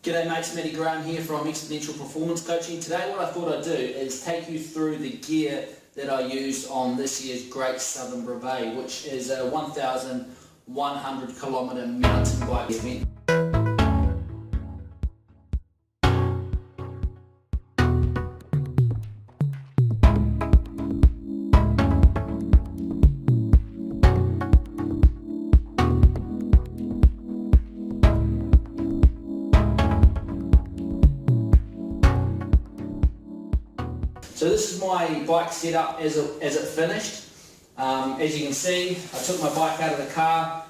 G'day mates, Matty Graham here from Exponential Performance Coaching. Today what I thought I'd do is take you through the gear that I used on this year's Great Southern Brevet, which is a 1,100 kilometre mountain bike event. So this is my bike setup as it finished. As you can see, I took my bike out of the car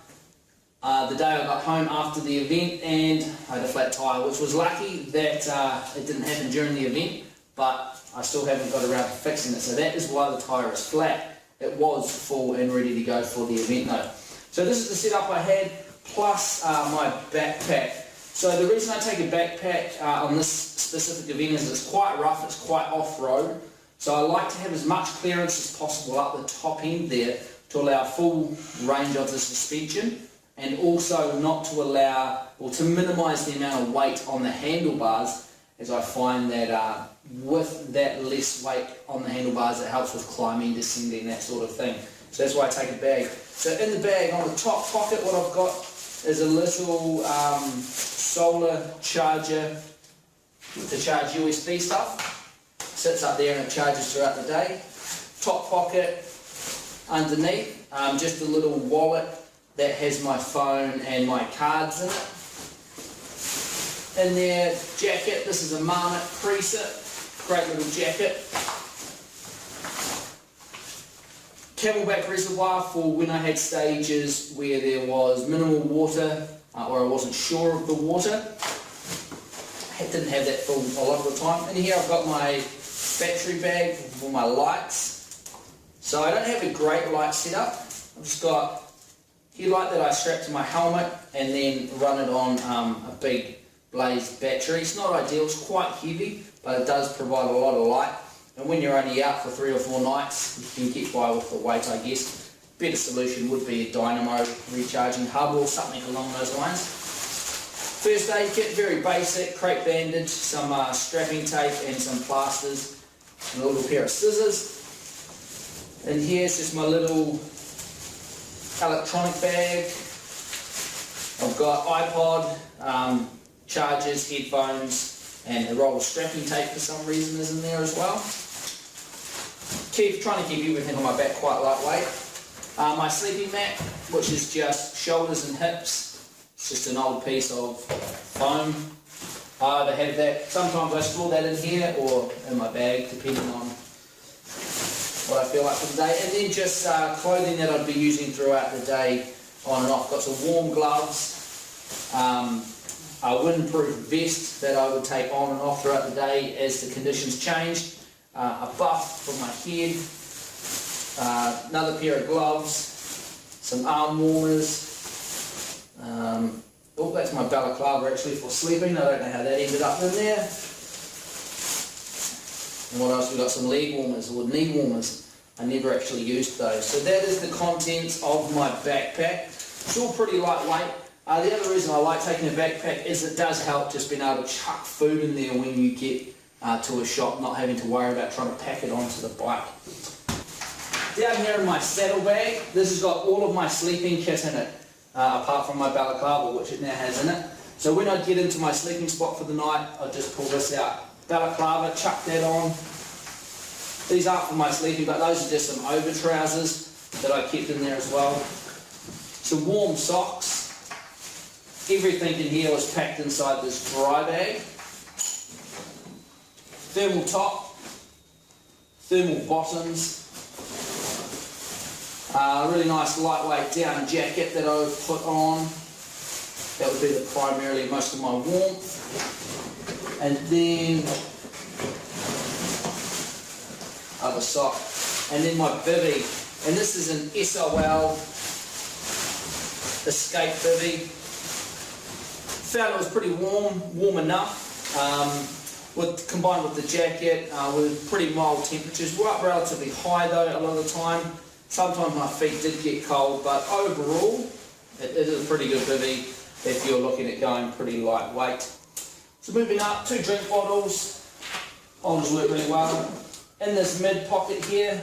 the day I got home after the event, and I had a flat tyre, which was lucky that it didn't happen during the event, but I still haven't got around to fixing it. So that is why the tyre is flat. It was full and ready to go for the event though. So this is the setup I had, plus my backpack. So the reason I take a backpack on this specific event is it's quite rough, it's quite off-road. So I like to have as much clearance as possible up the top end there to allow full range of the suspension, and also not to allow, or to minimise the amount of weight on the handlebars, as I find that with that less weight on the handlebars it helps with climbing, descending, that sort of thing. So that's why I take a bag. So in the bag, on the top pocket, what I've got is a little solar charger to charge USB stuff. Sits up there and it charges throughout the day. Top pocket underneath, just a little wallet that has my phone and my cards in it. In there, jacket. This is a Marmot preset, great little jacket. Camelback reservoir for when I had stages where there was minimal water or I wasn't sure of the water. I didn't have that full a lot of the time. And here I've got my battery bag for my lights. So I don't have a great light setup. I've just got a headlight that I strap to my helmet and then run it on a big blaze battery. It's not ideal, it's quite heavy, but it does provide a lot of light. And when you're only out for 3 or 4 nights, you can get by with the weight, I guess. Better solution would be a dynamo recharging hub or something along those lines. First aid kit, very basic, crepe bandage, some strapping tape and some plasters, and a little pair of scissors. And here's just my little electronic bag. I've got iPod, chargers, headphones, and a roll of strapping tape for some reason is in there as well. Trying to keep everything on my back quite lightweight. My sleeping mat, which is just shoulders and hips. It's just an old piece of foam. I either have that, sometimes I store that in here or in my bag, depending on what I feel like for the day. And then just clothing that I'd be using throughout the day on and off. Got some warm gloves, a windproof vest that I would take on and off throughout the day as the conditions changed, a buff for my head, another pair of gloves, some arm warmers. Oh, that's my balaclava actually for sleeping. I don't know how that ended up in there. And what else? We got some leg warmers or knee warmers. I never actually used those. So that is the contents of my backpack. It's all pretty lightweight. The other reason I like taking a backpack is it does help just being able to chuck food in there when you get to a shop, not having to worry about trying to pack it onto the bike. Down here in my saddlebag, this has got all of my sleeping kit in it. Apart from my balaclava, which it now has in it. So when I get into my sleeping spot for the night, I just pull this out. Balaclava, chuck that on. These aren't for my sleeping, but those are just some over trousers that I kept in there as well. Some warm socks. Everything in here was packed inside this dry bag. Thermal top, thermal bottoms. A really nice lightweight down jacket that I would put on. That would be primarily most of my warmth. And then other sock. And then my bivvy. And this is an SOL Escape bivvy. Found it was pretty warm enough. Combined with the jacket, with pretty mild temperatures. We're up relatively high though a lot of the time. Sometimes my feet did get cold, but overall it is a pretty good bivvy if you're looking at going pretty lightweight. So moving up, 2 drink bottles, holders work really well. In this mid pocket here,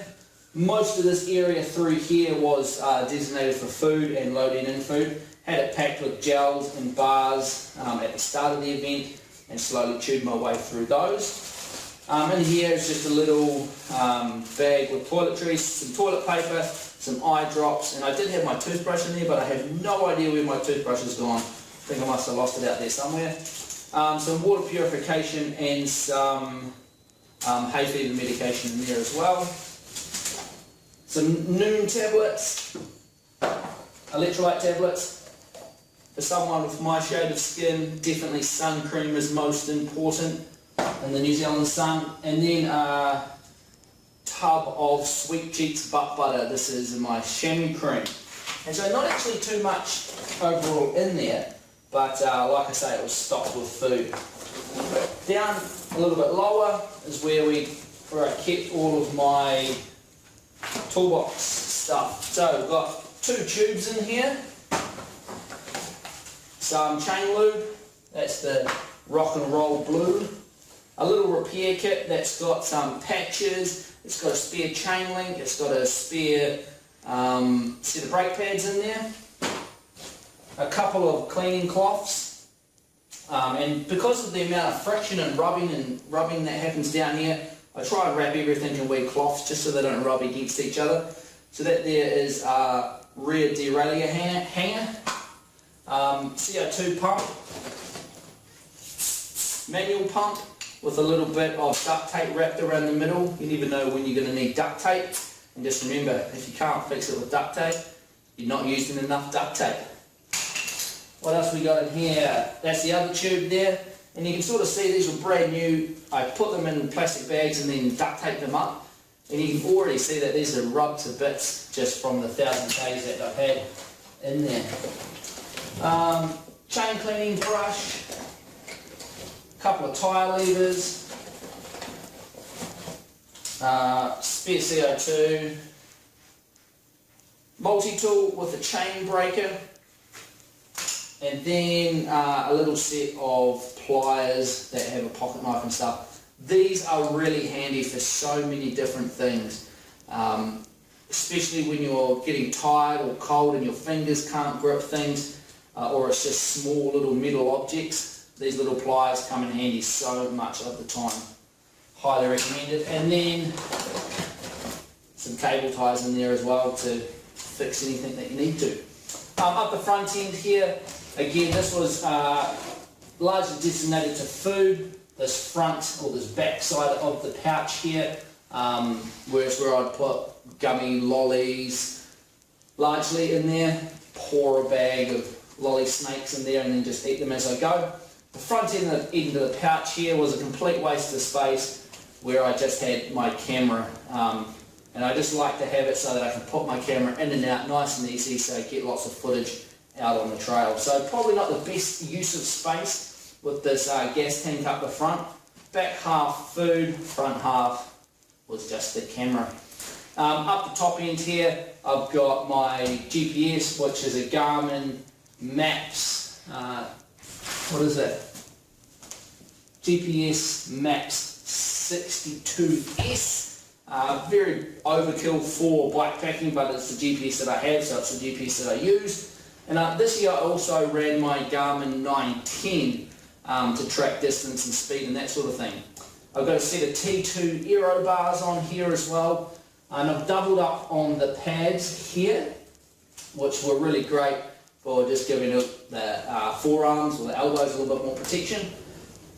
most of this area through here was designated for food and loading in food. Had it packed with gels and bars at the start of the event and slowly chewed my way through those. In here is just a little bag with toiletries, some toilet paper, some eye drops, and I did have my toothbrush in there, but I have no idea where my toothbrush has gone. I think I must have lost it out there somewhere. Some water purification and some hay fever medication in there as well. Some noon tablets, electrolyte tablets. For someone with my shade of skin, definitely sun cream is most important in the New Zealand sun. And then a tub of Sweet Cheeks butt butter. This is my chamois cream. And so not actually too much overall in there, but like I say, it was stocked with food. Down a little bit lower is where I kept all of my toolbox stuff. So we've got 2 tubes in here, some chain lube, that's the rock and roll blue, a little repair kit that's got some patches, it's got a spare chain link, it's got a spare set of brake pads in there, a couple of cleaning cloths, and because of the amount of friction and rubbing that happens down here, I try and wrap everything in wet cloths just so they don't rub against each other. So that there is a rear derailleur hanger, CO2 pump, manual pump with a little bit of duct tape wrapped around the middle. You never know when you're going to need duct tape. And just remember, if you can't fix it with duct tape, you're not using enough duct tape. What else we got in here? That's the other tube there. And you can sort of see these were brand new. I put them in plastic bags and then duct taped them up. And you can already see that these are rubbed to bits just from the 1,000 days that I've had in there. Chain cleaning brush, a couple of tyre levers, spare CO2, multi-tool with a chain breaker, and then a little set of pliers that have a pocket knife and stuff. These are really handy for so many different things, especially when you're getting tired or cold and your fingers can't grip things, or it's just small little metal objects. These little pliers come in handy so much of the time. Highly recommended. And then some cable ties in there as well to fix anything that you need to. Up the front end here, again, this was largely designated to food. This front or this back side of the pouch here, whereas where I'd put gummy lollies largely in there, pour a bag of lolly snakes in there and then just eat them as I go. The front end of the pouch here was a complete waste of space where I just had my camera, and I just like to have it so that I can put my camera in and out nice and easy so I get lots of footage out on the trail. So probably not the best use of space with this gas tank up the front. Back half food, front half was just the camera. Up the top end here I've got my GPS, which is a Garmin Maps, what is that? GPS Maps 62S. Very overkill for bikepacking, but it's the GPS that I have, so it's the GPS that I use. And this year I also ran my Garmin 910 to track distance and speed and that sort of thing. I've got a set of T2 aero bars on here as well, and I've doubled up on the pads here, which were really great for just giving it the forearms or the elbows a little bit more protection.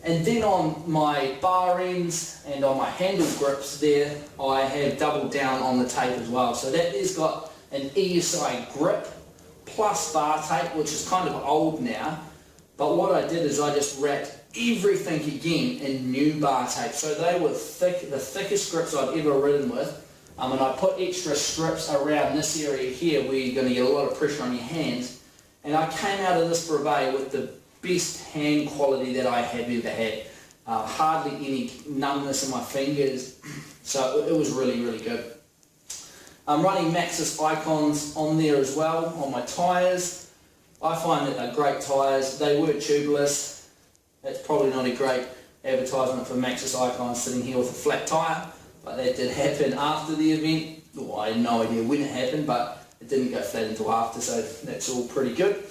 And then on my bar ends and on my handle grips there, I have doubled down on the tape as well. So that has got an ESI grip plus bar tape, which is kind of old now. But what I did is I just wrapped everything again in new bar tape. So they were thick, the thickest grips I've ever ridden with. And I put extra strips around this area here where you're going to get a lot of pressure on your hands. And I came out of this brevet with the best hand quality that I have ever had. Hardly any numbness in my fingers, so it was really, really good. I'm running Maxxis icons on there as well on my tyres. I find that they're great tyres. They were tubeless. That's probably not a great advertisement for Maxxis Icon sitting here with a flat tyre, but that did happen after the event. Well, I had no idea when it happened, but it didn't go flat until after, so that's all pretty good.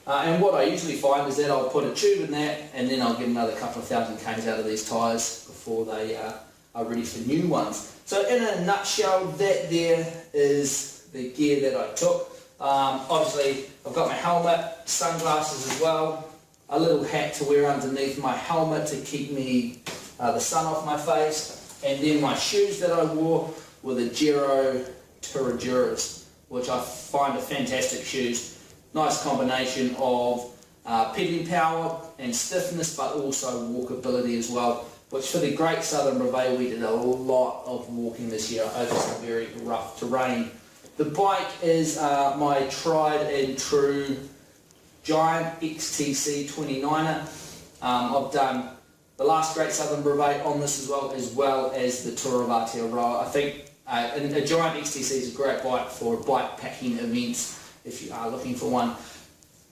And what I usually find is that I'll put a tube in that, and then I'll get another couple of thousand k's out of these tyres before they are ready for new ones. So in a nutshell, that there is the gear that I took. Obviously, I've got my helmet, sunglasses as well, a little hat to wear underneath my helmet to keep me the sun off my face, and then my shoes that I wore were the Giro Turaduras, which I find are fantastic shoes. Nice combination of pedaling power and stiffness, but also walkability as well, which for the Great Southern Brevet we did a lot of walking this year over some very rough terrain. The bike is my tried and true Giant XTC 29er. I've done the last Great Southern Brevet on this as well as the Tour of Aotearoa. I think a Giant XTC is a great bike for bike packing events if you are looking for one.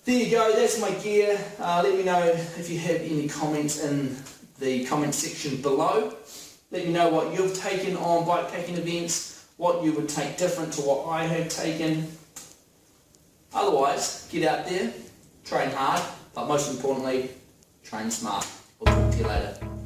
There you go, that's my gear. Let me know if you have any comments in the comment section below. Let me know what you've taken on bike packing events, what you would take different to what I have taken. Otherwise, get out there, train hard, but most importantly, train smart. We'll talk to you later.